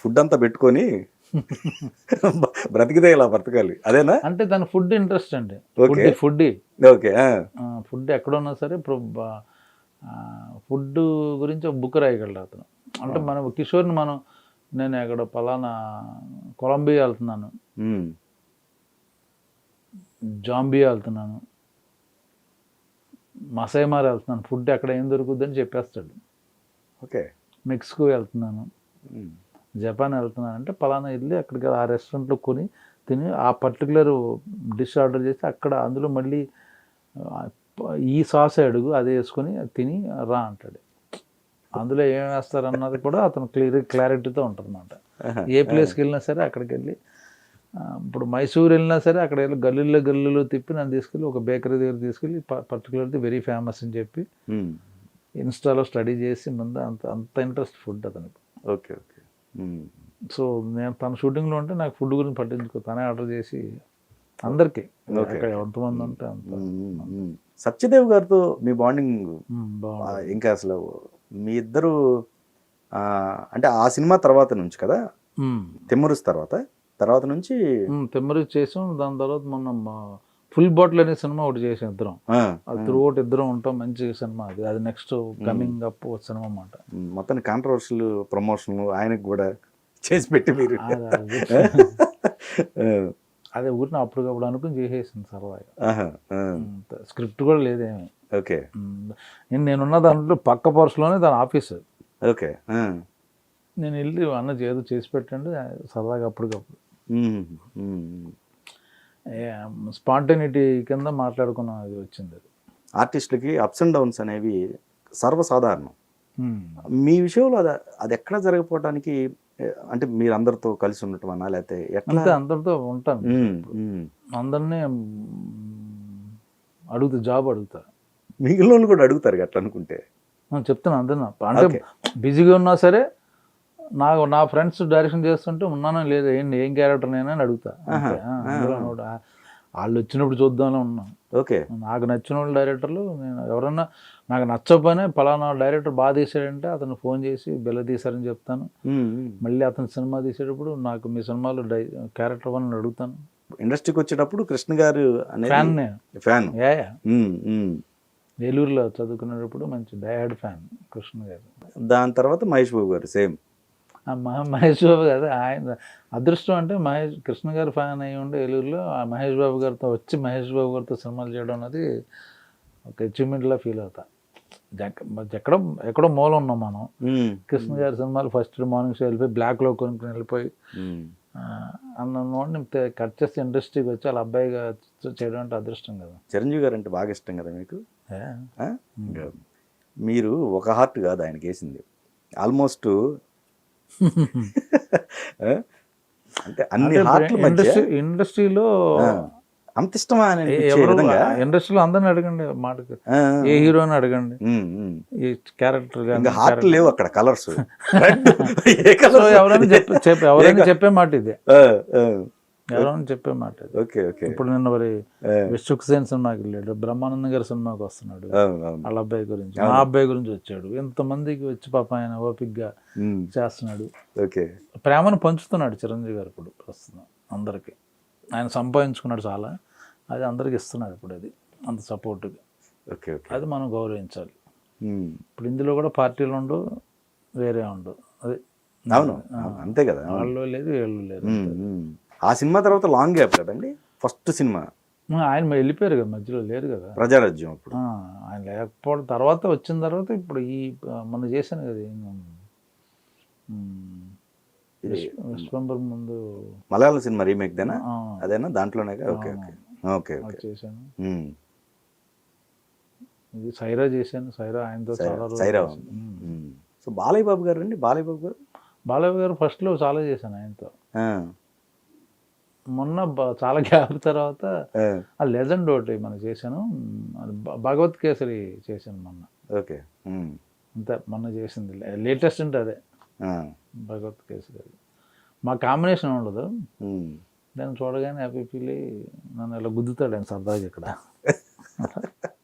Food అంతా పెట్టుకొని బ్రతికితే ఇలా బ్రతకాలి అదేనా? అంటే తన ఫుడ్ ఇంట్రెస్ట్ అండి. ఓకే. Food okay. ఫుడ్ ఎక్కడున్నా సరే ఇప్పుడు ఫుడ్ గురించి ఒక బుక్ రాయగలడు అతను. అంటే మనం కిషోర్ని నేను ఎక్కడ పలానా కొలంబియా వెళ్తున్నాను, జాంబియా వెళ్తున్నాను, మసైమార్ వెళ్తున్నాను, ఫుడ్ ఎక్కడ ఏం దొరుకుద్దని చెప్పేస్తాడు. ఓకే. మెక్సికో వెళ్తున్నాను, జపాన్ వెళ్తున్నాను అంటే పలానా వెళ్ళి అక్కడికి ఆ రెస్టారెంట్లో కొని తిని ఆ పర్టికులర్ డిష్ ఆర్డర్ చేసి అక్కడ అందులో మళ్ళీ ఈ సాస్ అడుగు అదే వేసుకొని తిని రా అంటాడు. అందులో ఏం వేస్తారన్నది కూడా అతను క్లారిటీతో ఉంటుందన్నమాట. ఏ ప్లేస్కి వెళ్ళినా సరే అక్కడికి వెళ్ళి ఇప్పుడు మైసూర్ వెళ్ళినా సరే అక్కడ వెళ్ళి గల్లీలో తిప్పి నన్ను తీసుకెళ్ళి ఒక బేకరీ దగ్గర తీసుకెళ్ళి పర్టికులర్ది వెరీ ఫేమస్ అని చెప్పి ఇన్స్టాలో స్టడీ చేసి ముందు అంత ఇంట్రెస్ట్ ఫుడ్ అతనికి. ఓకే. ఓకే. సో నేను తన షూటింగ్లో ఉంటే నాకు ఫుడ్ గురించి పట్టించుకో, తనే ఆర్డర్ చేసి అందరికీ అక్కడ ఎంతమంది ఉంటే అంత. సత్యదేవ్ గారితో మీ బాండింగ్ ఇంకా అసలు మీ ఇద్దరు అంటే ఆ సినిమా తర్వాత నుంచి కదా, తెమ్మరుస్ తర్వాత నుంచి తెమ్మరుస్ చేసాం. దాని తర్వాత మొన్న ఫుల్ బాటిల్ అనే సినిమా ఒకటి చేసాం ఇద్దరం. అది త్రూ అవుట్ ఇద్దరం ఉంటాం. మంచి సినిమా అది నెక్స్ట్ కమింగ్ అప్ సినిమా అన్నమాట. మొత్తానికి కాంట్రవర్షియల్ ప్రమోషన్ ఆయనకు కూడా చేసి పెట్టి మీరు అదే ఊరిని అప్పటికప్పుడు అనుకుని చేసేసింది సరదాగా. స్క్రిప్ట్ కూడా లేదేమి. ఓకే. నేనున్న దాంట్లో పక్క పర్సులోనే దాని ఆఫీస్. ఓకే. నేను వెళ్ళి అన్న ఏదో చేసి పెట్టండి సరదాగా అప్పటికప్పుడు స్పాంటనిటీ కింద మాట్లాడుకున్న ఇది వచ్చింది. ఆర్టిస్టులకి అప్స్ అండ్ డౌన్స్ అనేవి సర్వసాధారణం. మీ విషయంలో అది ఎక్కడ జరగకపోవడానికి అంటే మీరు అందరితో కలిసి ఉండటం అన్నా లేకపోతే ఎట్లా? అందరితో ఉంటాను. అందరినీ జాబ్ అడుగుతా. మిగిలిన వాళ్ళు కూడా అడుగుతారు అట్లా అనుకుంటే. చెప్తాను అందరినీ. అంటే బిజీగా ఉన్నా సరే నా ఫ్రెండ్స్ డైరెక్షన్ చేస్తుంటే ఉన్నానో లేదా ఏం క్యారెక్టర్ నేనా అని అడుగుతా. వాళ్ళు వచ్చినప్పుడు చూద్దామని ఉన్నాను. ఓకే. నాకు నచ్చిన వాళ్ళు డైరెక్టర్లు నేను ఎవరన్నా నాకు నచ్చకపోయినా పలానా డైరెక్టర్ బాగా తీసాడంటే అతను ఫోన్ చేసి బిల్ల తీశారని చెప్తాను. మళ్ళీ అతను సినిమా తీసేటప్పుడు నాకు మీ సినిమాలో క్యారెక్టర్ అని అడుగుతాను. ఇండస్ట్రీకి వచ్చేటప్పుడు కృష్ణ గారు ఫ్యాన్ ఏలూరులో చదువుకునేటప్పుడు మంచి డైహార్డ్ ఫ్యాన్ కృష్ణ గారు. దాని తర్వాత మహేష్ బాబు గారు సేమ్. మహేష్ బాబు గారు ఆయన అదృష్టం అంటే కృష్ణ గారు ఫ్యాన్ అయ్యి ఉండే ఏలూరులో మహేష్ బాబు గారితో వచ్చి మహేష్ బాబు గారితో సినిమాలు చేయడం అనేది ఒక అచీవ్మెంట్లా ఫీల్ అవుతా. ఎక్కడో మూల ఉన్నాం మనం. కృష్ణ గారి సినిమాలు ఫస్ట్ మార్నింగ్ షో వెళ్ళిపోయి బ్లాక్లో కొనుక్కుని వెళ్ళిపోయి అన్నోడిని కట్ చేస్తే ఇండస్ట్రీకి వచ్చి వాళ్ళ అబ్బాయిగా చేయడం అంటే అదృష్టం కదా. చిరంజీవి గారు అంటే బాగా ఇష్టం కదా మీకు. మీరు ఒక హార్ట్ కాదు ఆయనకి వేసింది ఆల్మోస్ట్ అంటే అన్ని హార్ట్లు ఇండస్ట్రీలో అంత ఇష్టమా? ఇండస్ట్రీలో అందరిని అడగండి మాటకు, ఏ హీరోని అడగండి, ఈ క్యారెక్టర్ హార్ట్ లేవు అక్కడ, కలర్స్ ఎవరైనా చెప్పే మాట ఇది, ఎవరైనా చెప్పే మాట ఇది. ఓకే. ఓకే. ఇప్పుడు నిన్న మరి విశ్వక్సేన్ సినిమాకి వెళ్ళాడు, బ్రహ్మానంద గారి సినిమాకి వస్తున్నాడు, వాళ్ళ అబ్బాయి గురించి, మా అబ్బాయి గురించి వచ్చాడు. ఇంతమందికి వచ్చి పాప ఆయన ఓపిక్గా చేస్తున్నాడు. ఓకే. ప్రేమను పంచుతున్నాడు చిరంజీవి గారు ఇప్పుడు ప్రస్తుతం అందరికీ. ఆయన సంపాదించుకున్నాడు చాలా, అది అందరికి ఇస్తున్నాడు ఇప్పుడు. అది అంత సపోర్ట్గా. ఓకే. అది మనం గౌరవించాలి. ఇప్పుడు ఇందులో కూడా పార్టీలు ఉండవు, వేరే ఉండవు. అది అవును, అంతే కదా. వాళ్ళు లేదు వీళ్ళు లేదు. ఆ సినిమా తర్వాత లాంగ్ గ్యాప్ కదండి ఫస్ట్ సినిమా. ఆయన వెళ్ళిపోయారు కదా, మధ్యలో లేరు కదా ప్రజారాజ్యం. అప్పుడు ఆయన లేకపోవడం తర్వాత వచ్చిన తర్వాత ఇప్పుడు ఈ మనం చేశాను కదా విశ్వంబర్ ముందు మలయాళ సినిమా రీమేక్ దేనా అదేనా దాంట్లోనే? ఓకే. ఓకే. ఓకే. చేశాను. ఇది సైరా చేశాను. సైరా ఆయనతో సైరా. సో బాలయ్య బాబు గారు అండి, బాలయ్య గారు ఫస్ట్లో చాలా చేశాను ఆయనతో. మొన్న చాలా గ్యాప్ తర్వాత ఆ లెజెండ్ ఒకటి మనం చేశాను, భగవత్ కేసరి చేశాను మొన్న. ఓకే. అంతే మొన్న చేసింది లేటెస్ట్ అంటే అదే భగవత్ కేసరి. మా కాంబినేషన్ ఉండదు, దాన్ని చూడగానే హ్యాపీ ఫీల్ అయ్యి నన్ను ఇలా గుద్దుతాడు ఆయన సరదాగా ఇక్కడ.